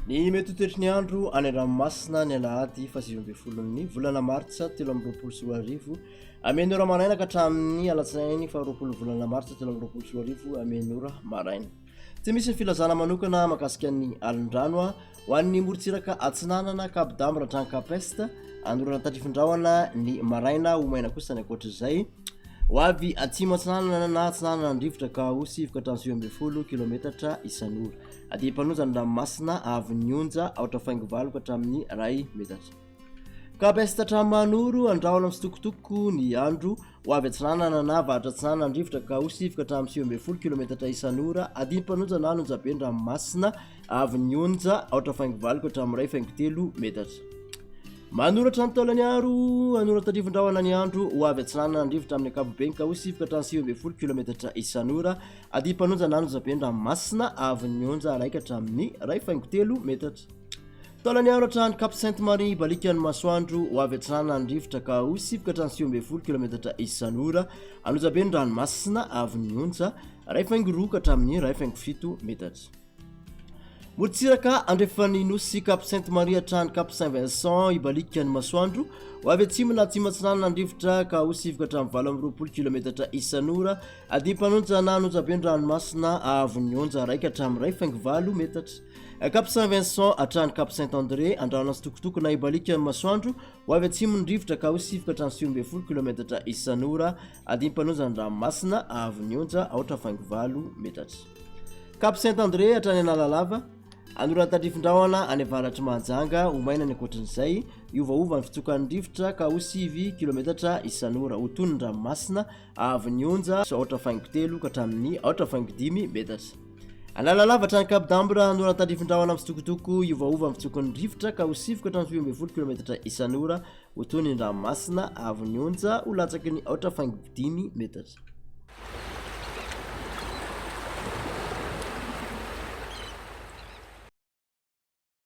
Ny mety toetriny andro any ranomasina ny alahady fa 20 volana martsa 13 amen'ny ora maraina ka hatramin'ny alatsinainy fa 20 volana martsa 13 amen'ny ora maraina. Tsy misy ny filazana manokana mahakasika ny alin-drano ho an'ny morontsiraka atsinanana kabdam ratran'ny kapesta andorana tadrifindrahona ny maraina ho maina kosa ny ankoatr'izay ho avy atsimo atsinanana na atsinanana andrivotra ka ho 7 kilometatra isan'ora. Ady mpanonja ny ranomasina avy ny onja aotra faingovalo ka hatramin'ny ray metatra. Kapesta hatramin'ny andrahona mitsitokotoko ny andro ho avy atsinanana na varatra atsinanana andrivotra ka ho 7 ka hatramin'ny 7 kilometatra isan'ora. Ady mpanonja na anonjabe ny ranomasina avy ny onja aotra faingovalo ka hatramin'ny ray faingotelo metatra. Manoratra ny taolany aro anoratra tadrivindrahona ny andro ho avy atsinanana andrivotra amin'ny ankapobeny ka ho 7 ka hatramin'ny 7 kilometatra isan'ora. Ady mpanonja na anonjabe ny ranomasina avy ny onja raika hatramin'ny ray faingotelo metatra. Taolany aro hatrany Cap Sainte-Marie balikan'ny masoandro ho avy atsinanana andrivotra ka ho 7 ka hatramin'ny 7 kilometatra isan'ora. Anonjabe ny ranomasina avy ny onja ray faingoroa ka hatramin'ny ray faingofito metatra. Morontsiraka andrefany nosy Cap Sainte-Marie hatrany Cap Saint-Vincent ibalikan'ny masoandro ho avy atsimo na atsimo atsinanana andrivotra ka ho 7 ka hatramin'ny 20 kilometatra isan'ora. Ady mpanonja na anonjabe ny ranomasina avy ny onja raika hatramin'ny ray faingovalo metatra. Cap Saint-Vincent hatrany Cap Saint-André andrahona sitokotoko na ibalikan'ny masoandro ho avy atsimo ndrivotra ka ho 7 ka hatramin'ny 7 kilometatra isan'ora. Ady mpanonja ny ranomasina avy ny onja aotra faingovalo metatra. Cap Saint-André hatrany Analalava anorana tadrifindrahona any avaratry Mahajanga ho maina ny ankoatran'izay iovaova ny fitsokan'ny rivotra ka ho 7 kilometatra isan'ora. Ho tony ny ranomasina avy ny onja aotra faingotelo ka hatramin'ny aotra faingodimy metatra. Analalava hatrany Cap d'Ambre anorana tadrifindrahona amin'ny fitsokotoko iovaova ny fitsokan'ny rivotra ka ho 7 ka hatramin'ny 7 kilometatra isan'ora. Ho tony ny ranomasina avy ny onja ho latsaky ny aotra faingodimy metatra.